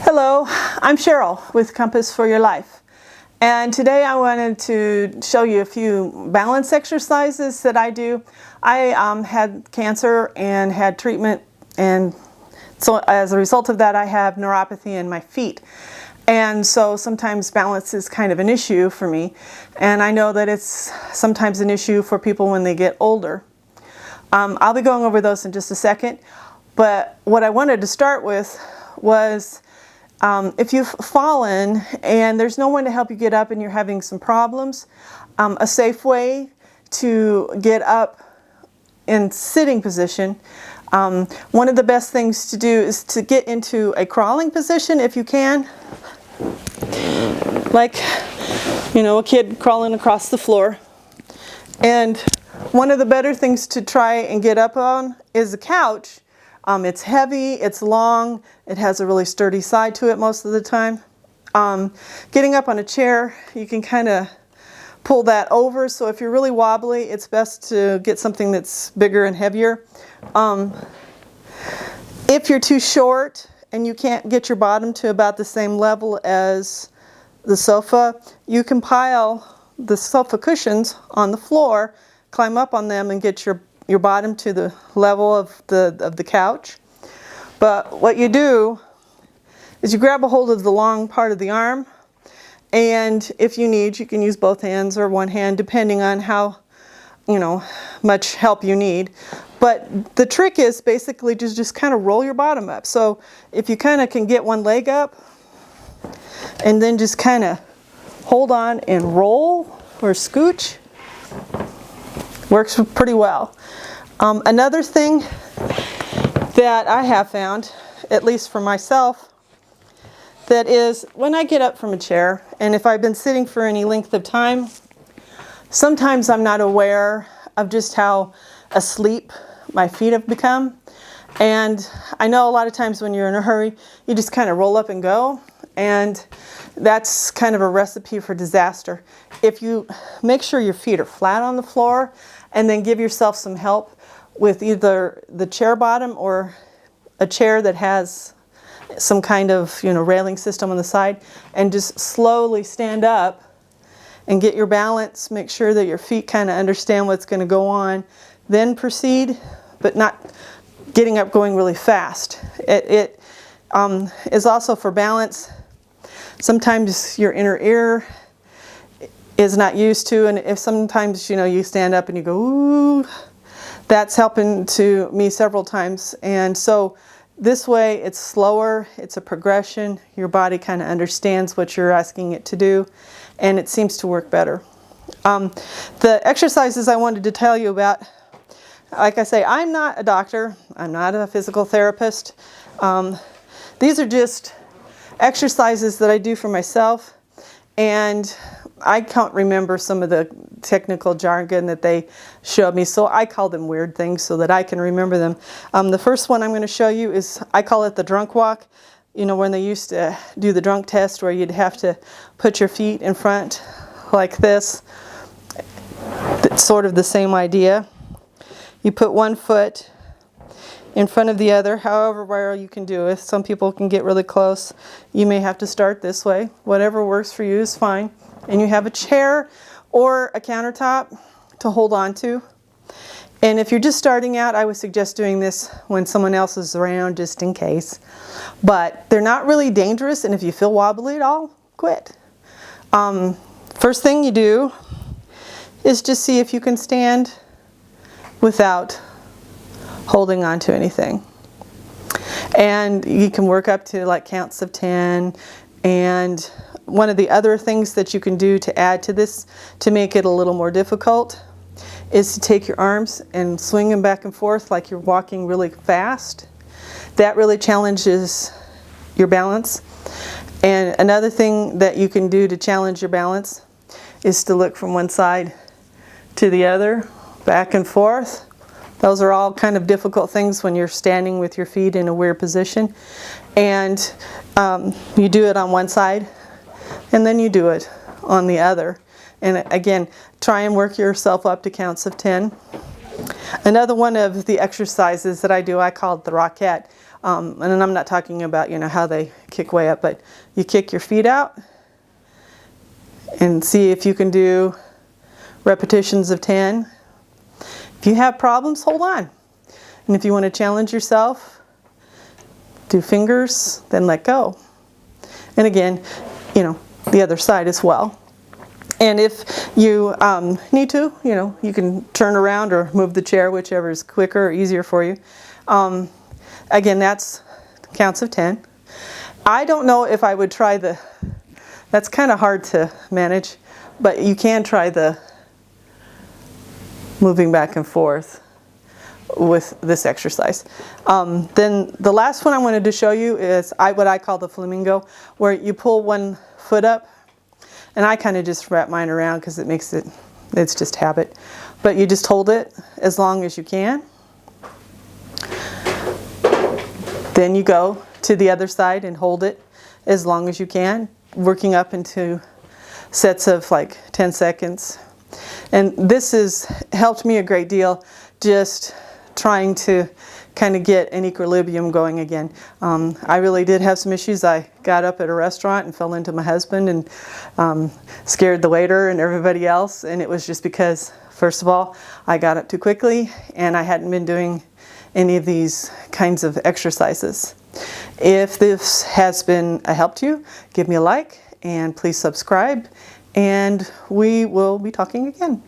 Hello, I'm Cheryl with Compass for Your Life, and today I wanted to show you a few balance exercises that I do. I had cancer and had treatment, and so as a result of that I have neuropathy in my feet, and so sometimes balance is kind of an issue for me, and I know that it's sometimes an issue for people when they get older. I'll be going over those in just a second, but what I wanted to start with was if you've fallen and there's no one to help you get up and you're having some problems, a safe way to get up in sitting position, one of the best things to do is to get into a crawling position if you can. Like, a kid crawling across the floor. And one of the better things to try and get up on is a couch. It's heavy, it's long, it has a really sturdy side to it most of the time. Getting up on a chair, you can kind of pull that over, so if you're really wobbly, it's best to get something that's bigger and heavier. If you're too short and you can't get your bottom to about the same level as the sofa, you can pile the sofa cushions on the floor, climb up on them and get your bottom to the level of the couch. But what you do is you grab a hold of the long part of the arm, and if you need, you can use both hands or one hand depending on how much help you need. But the trick is basically just kind of roll your bottom up. So if you kind of can get one leg up and then just kind of hold on and roll or scooch, works pretty well. Another thing that I have found, at least for myself, that is when I get up from a chair, and if I've been sitting for any length of time, sometimes I'm not aware of just how asleep my feet have become. And I know a lot of times when you're in a hurry, you just kind of roll up and go, and that's kind of a recipe for disaster. If you make sure your feet are flat on the floor and then give yourself some help with either the chair bottom or a chair that has some kind of railing system on the side, and just slowly stand up and get your balance, make sure that your feet kind of understand what's going to go on, then proceed, but not getting up going really fast. It is also for balance. Sometimes your inner ear is not used to, and if sometimes you stand up and you go, ooh, that's happened to me several times. And so this way it's slower, it's a progression, your body kind of understands what you're asking it to do, and it seems to work better. The exercises I wanted to tell you about, like I say, I'm not a doctor, I'm not a physical therapist. These are just exercises that I do for myself, and I can't remember some of the technical jargon that they showed me, so I call them weird things so that I can remember them. The first one I'm going to show you is, I call it the drunk walk. When they used to do the drunk test where you'd have to put your feet in front like this. It's sort of the same idea. You put one foot in front of the other, however well you can do it. Some people can get really close. You may have to start this way. Whatever works for you is fine. And you have a chair or a countertop to hold on to. And if you're just starting out, I would suggest doing this when someone else is around, just in case. But they're not really dangerous, and if you feel wobbly at all, quit. First thing you do is just see if you can stand without holding on to anything. And you can work up to like counts of 10. And one of the other things that you can do to add to this, to make it a little more difficult, is to take your arms and swing them back and forth like you're walking really fast. That really challenges your balance. And another thing that you can do to challenge your balance is to look from one side to the other, back and forth. Those are all kind of difficult things when you're standing with your feet in a weird position. And you do it on one side, and then you do it on the other. And again, try and work yourself up to counts of 10. Another one of the exercises that I do, I call it the Rockette. And I'm not talking about, you know, how they kick way up, but you kick your feet out and see if you can do repetitions of 10. If you have problems, hold on. And if you want to challenge yourself, do fingers, then let go. And again, you know, the other side as well. And if you need to, you know, you can turn around or move the chair, whichever is quicker or easier for you. Again, that's counts of 10. I don't know if I would try that's kind of hard to manage, but you can try the moving back and forth with this exercise. Then the last one I wanted to show you is what I call the Flamingo, where you pull one foot up. And I kind of just wrap mine around because it's just habit. But you just hold it as long as you can. Then you go to the other side and hold it as long as you can, working up into sets of like 10 seconds. And this has helped me a great deal, just trying to kind of get an equilibrium going again. I really did have some issues. I got up at a restaurant and fell into my husband and scared the waiter and everybody else. And it was just because, first of all, I got up too quickly and I hadn't been doing any of these kinds of exercises. If this has been a help to you, give me a like and please subscribe, and we will be talking again.